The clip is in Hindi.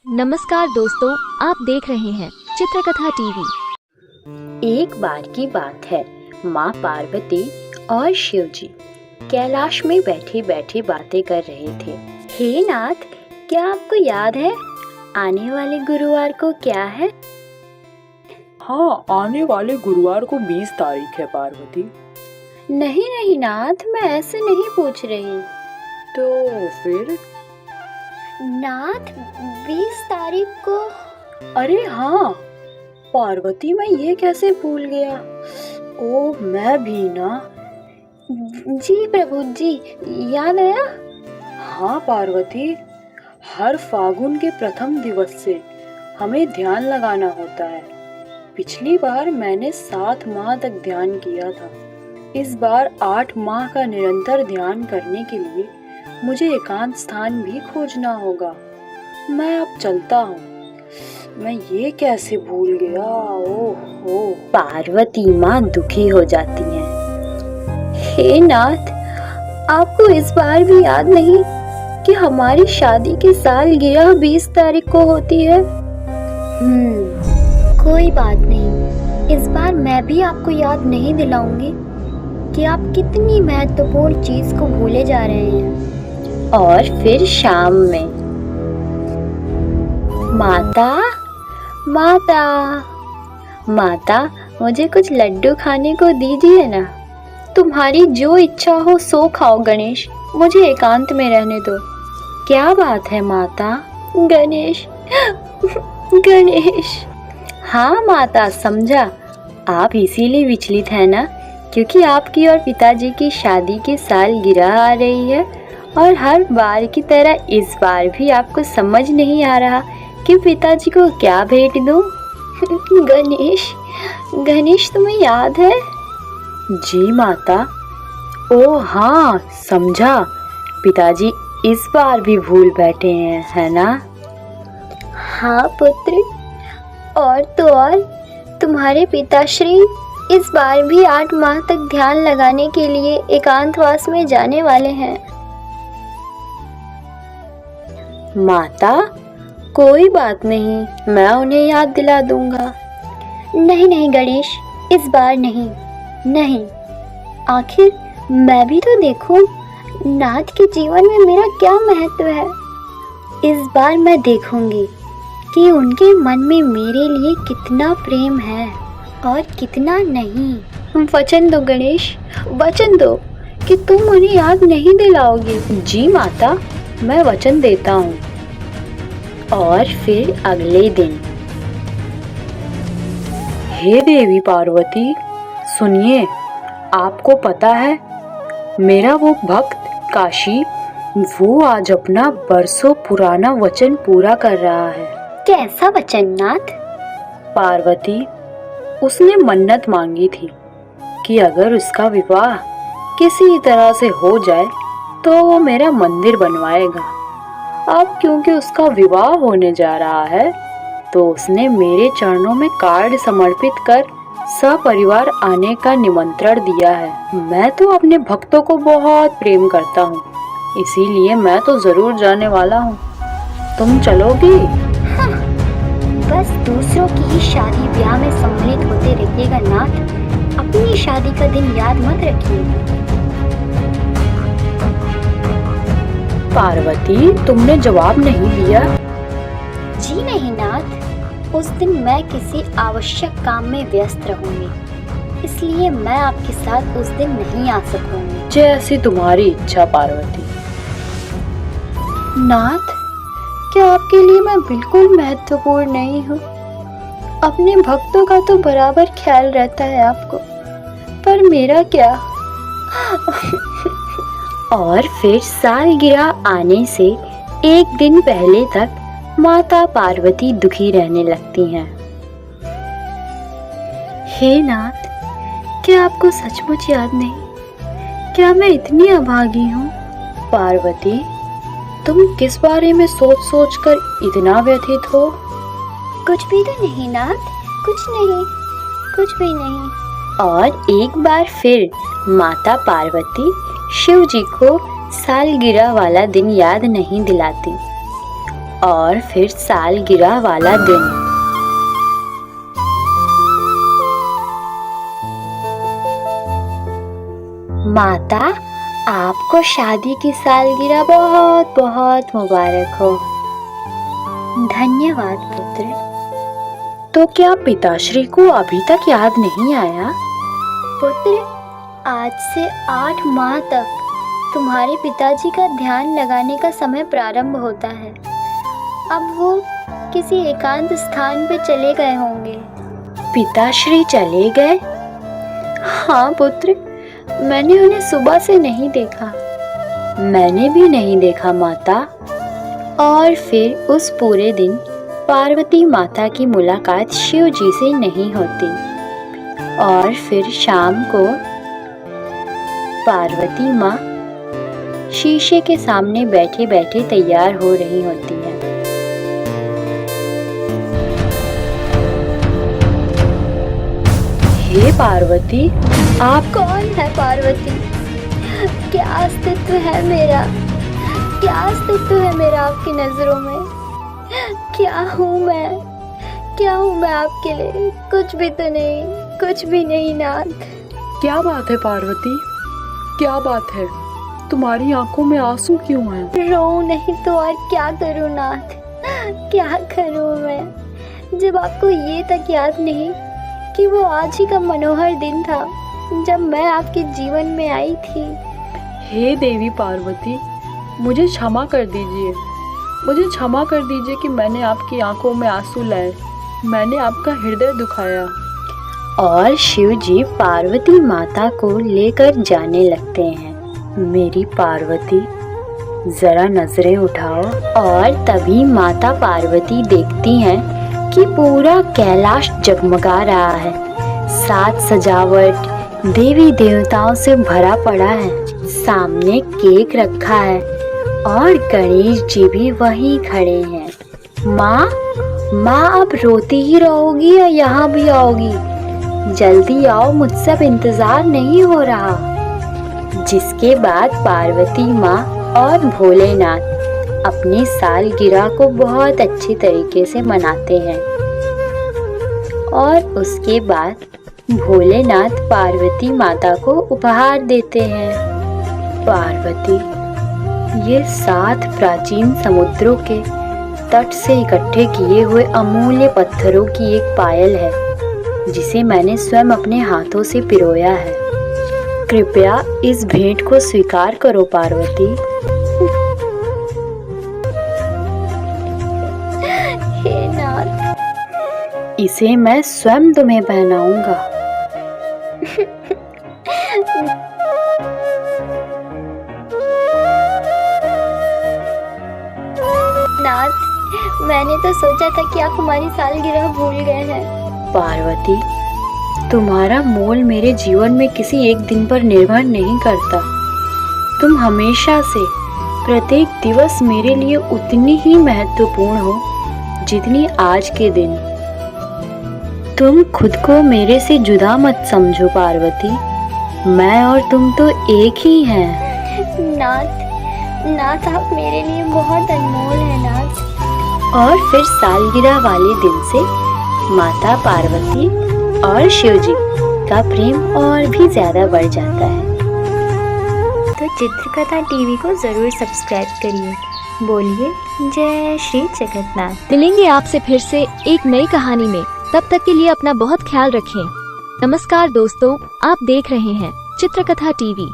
नमस्कार दोस्तों, आप देख रहे हैं चित्रकथा टीवी। एक बार की बात है, माँ पार्वती और शिव जी कैलाश में बैठे बैठे बातें कर रहे थे। हे नाथ, क्या आपको याद है आने वाले गुरुवार को क्या है? हाँ, आने वाले गुरुवार को 20 तारीख है पार्वती। नहीं नहीं नाथ, मैं ऐसे नहीं पूछ रही। तो फिर? नाथ, 20 तारीख को। अरे हाँ पार्वती, मैं ये कैसे भूल गया। ओ, मैं भी ना। जी प्रभु जी, याद आया। हाँ पार्वती, हर फागुन के प्रथम दिवस से हमें ध्यान लगाना होता है। पिछली बार मैंने 7 माह तक ध्यान किया था। इस बार 8 माह का निरंतर ध्यान करने के लिए मुझे एकांत स्थान भी खोजना होगा। मैं अब चलता हूँ। मैं ये कैसे भूल गया। ओह। पार्वती माँ दुखी हो जाती हैं। हे नाथ, आपको इस बार भी याद नहीं कि हमारी शादी की सालगिरह 20 तारीख को होती है? कोई बात नहीं, इस बार मैं भी आपको याद नहीं दिलाऊंगी कि आप कितनी महत्वपूर्ण चीज को भूले जा रहे हैं। और फिर शाम में, माता, मुझे कुछ लड्डू खाने को दीजिए ना। तुम्हारी जो इच्छा हो सो खाओ गणेश, मुझे एकांत में रहने दो। क्या बात है माता? गणेश। हाँ माता, समझा। आप इसीलिए विचलित है ना, क्योंकि आपकी और पिताजी की शादी की सालगिरह आ रही है और हर बार की तरह इस बार भी आपको समझ नहीं आ रहा कि पिताजी को क्या भेंट दूं। गणेश तुम्हें याद है? जी माता। ओ हाँ, समझा। पिताजी इस बार भी भूल बैठे हैं, है ना? हाँ पुत्र, और तो और तुम्हारे पिताश्री इस बार भी 8 माह तक ध्यान लगाने के लिए एकांतवास में जाने वाले हैं। माता, कोई बात नहीं, मैं उन्हें याद दिला दूंगा। नहीं गणेश, इस बार नहीं। आखिर मैं भी तो देखूं नाथ के जीवन में मेरा क्या महत्व है। इस बार मैं देखूंगी कि उनके मन में मेरे लिए कितना प्रेम है और कितना नहीं। वचन दो गणेश, वचन दो कि तुम उन्हें याद नहीं दिलाओगे। जी माता, मैं वचन देता हूँ। और फिर अगले दिन, हे देवी पार्वती, सुनिए। आपको पता है, मेरा वो भक्त काशी, वो आज अपना बरसों पुराना वचन पूरा कर रहा है। कैसा वचन नाथ? पार्वती, उसने मन्नत मांगी थी कि अगर उसका विवाह किसी तरह से हो जाए तो वो मेरा मंदिर बनवाएगा। अब क्योंकि उसका विवाह होने जा रहा है, तो उसने मेरे चरणों में कार्ड समर्पित कर सपरिवार आने का निमंत्रण दिया है। मैं तो अपने भक्तों को बहुत प्रेम करता हूँ, इसीलिए मैं तो जरूर जाने वाला हूँ। तुम चलोगी? हाँ, बस दूसरों की ही शादी ब्याह में सम्मिलित होते रहिएगा नाथ, अपनी शादी का दिन याद मत रखिएगा। पार्वती, तुमने जवाब नहीं दिया। जी नहीं नाथ, उस दिन मैं किसी आवश्यक काम में व्यस्त रहूंगी, इसलिए मैं आपके साथ उस दिन नहीं आ सकूंगी। जैसी तुम्हारी इच्छा पार्वती। नाथ, क्या आपके लिए मैं बिल्कुल महत्वपूर्ण नहीं हूँ? अपने भक्तों का तो बराबर ख्याल रहता है आपको, पर मेरा क्या? और फिर सालगिरह आने से एक दिन पहले तक माता पार्वती दुखी रहने लगती हैं। हे नाथ, क्या आपको सचमुच याद नहीं? क्या मैं इतनी अभागी हूँ? पार्वती, तुम किस बारे में सोच सोच कर इतना व्यथित हो? कुछ भी तो नहीं नाथ, कुछ भी नहीं। और एक बार फिर माता पार्वती शिव जी को सालगिरह वाला दिन याद नहीं दिलाती और फिर सालगिरह वाला दिन। माता, आपको शादी की सालगिरह बहुत बहुत मुबारक हो। धन्यवाद पुत्र। तो क्या पिताश्री को अभी तक याद नहीं आया? पुत्र, आज से 8 माह तक तुम्हारे पिताजी का ध्यान लगाने का समय प्रारंभ होता है। अब वो किसी एकांत स्थान पे चले गए होंगे। पिताश्री चले गए? हाँ पुत्र, मैंने उन्हें सुबह से नहीं देखा। मैंने भी नहीं देखा माता। और फिर उस पूरे दिन पार्वती माता की मुलाकात शिव जी से नहीं होती। और फिर शाम को पार्वती माँ शीशे के सामने बैठे बैठे तैयार हो रही होती हैं। हे पार्वती, आप कौन है पार्वती? क्या अस्तित्व है मेरा? क्या अस्तित्व है मेरा आपकी नजरों में? क्या हूँ मैं? क्या हूँ मैं आपके लिए? कुछ भी तो नहीं, कुछ भी नहीं नाथ। क्या बात है पार्वती? क्या बात है? तुम्हारी आंखों में आंसू क्यों हैं? रो नहीं तो और क्या करूँ नाथ? क्या करूँ मैं, जब आपको ये तक याद नहीं कि वो आज ही का मनोहर दिन था जब मैं आपके जीवन में आई थी। हे देवी पार्वती, मुझे क्षमा कर दीजिए। मुझे क्षमा कर दीजिए कि मैंने आपकी आंखों में आंसू लाए, मैंने आपका हृदय दुखाया। और शिव जी पार्वती माता को लेकर जाने लगते हैं। मेरी पार्वती, जरा नजरें उठाओ। और तभी माता पार्वती देखती हैं कि पूरा कैलाश जगमगा रहा है। साज सजावट देवी देवताओं से भरा पड़ा है। सामने केक रखा है और गणेश जी भी वहीं खड़े हैं। माँ अब रोती ही रहोगी या यहाँ भी आओगी? जल्दी आओ, मुझसे अब इंतजार नहीं हो रहा। जिसके बाद पार्वती माँ और भोलेनाथ अपनी सालगिरह को बहुत अच्छी तरीके से मनाते हैं। और उसके बाद भोलेनाथ पार्वती माता को उपहार देते हैं। पार्वती, ये 7 प्राचीन समुद्रों के तट से इकट्ठे किए हुए अमूल्य पत्थरों की एक पायल है, जिसे मैंने स्वयं अपने हाथों से पिरोया है। कृपया इस भेंट को स्वीकार करो पार्वती। हे नाथ, इसे मैं स्वयं तुम्हें पहनाऊंगा। नाथ, मैंने तो सोचा था कि आप हमारी सालगिरह भूल गए हैं। पार्वती, तुम्हारा मोल मेरे जीवन में किसी एक दिन पर निर्भर नहीं करता। तुम हमेशा से प्रत्येक दिवस मेरे लिए उतनी ही महत्वपूर्ण हो जितनी आज के दिन। तुम खुद को मेरे से जुदा मत समझो पार्वती। मैं और तुम तो एक ही हैं। नाथ, आप मेरे लिए बहुत अनमोल है नाथ। और फिर सालगिरह वाले दिन से माता पार्वती और शिवजी का प्रेम और भी ज्यादा बढ़ जाता है। तो चित्रकथा टीवी को जरूर सब्सक्राइब करिए। बोलिए जय श्री जगन्नाथ। मिलेंगे आपसे फिर से एक नई कहानी में। तब तक के लिए अपना बहुत ख्याल रखें। नमस्कार दोस्तों, आप देख रहे हैं चित्रकथा टीवी।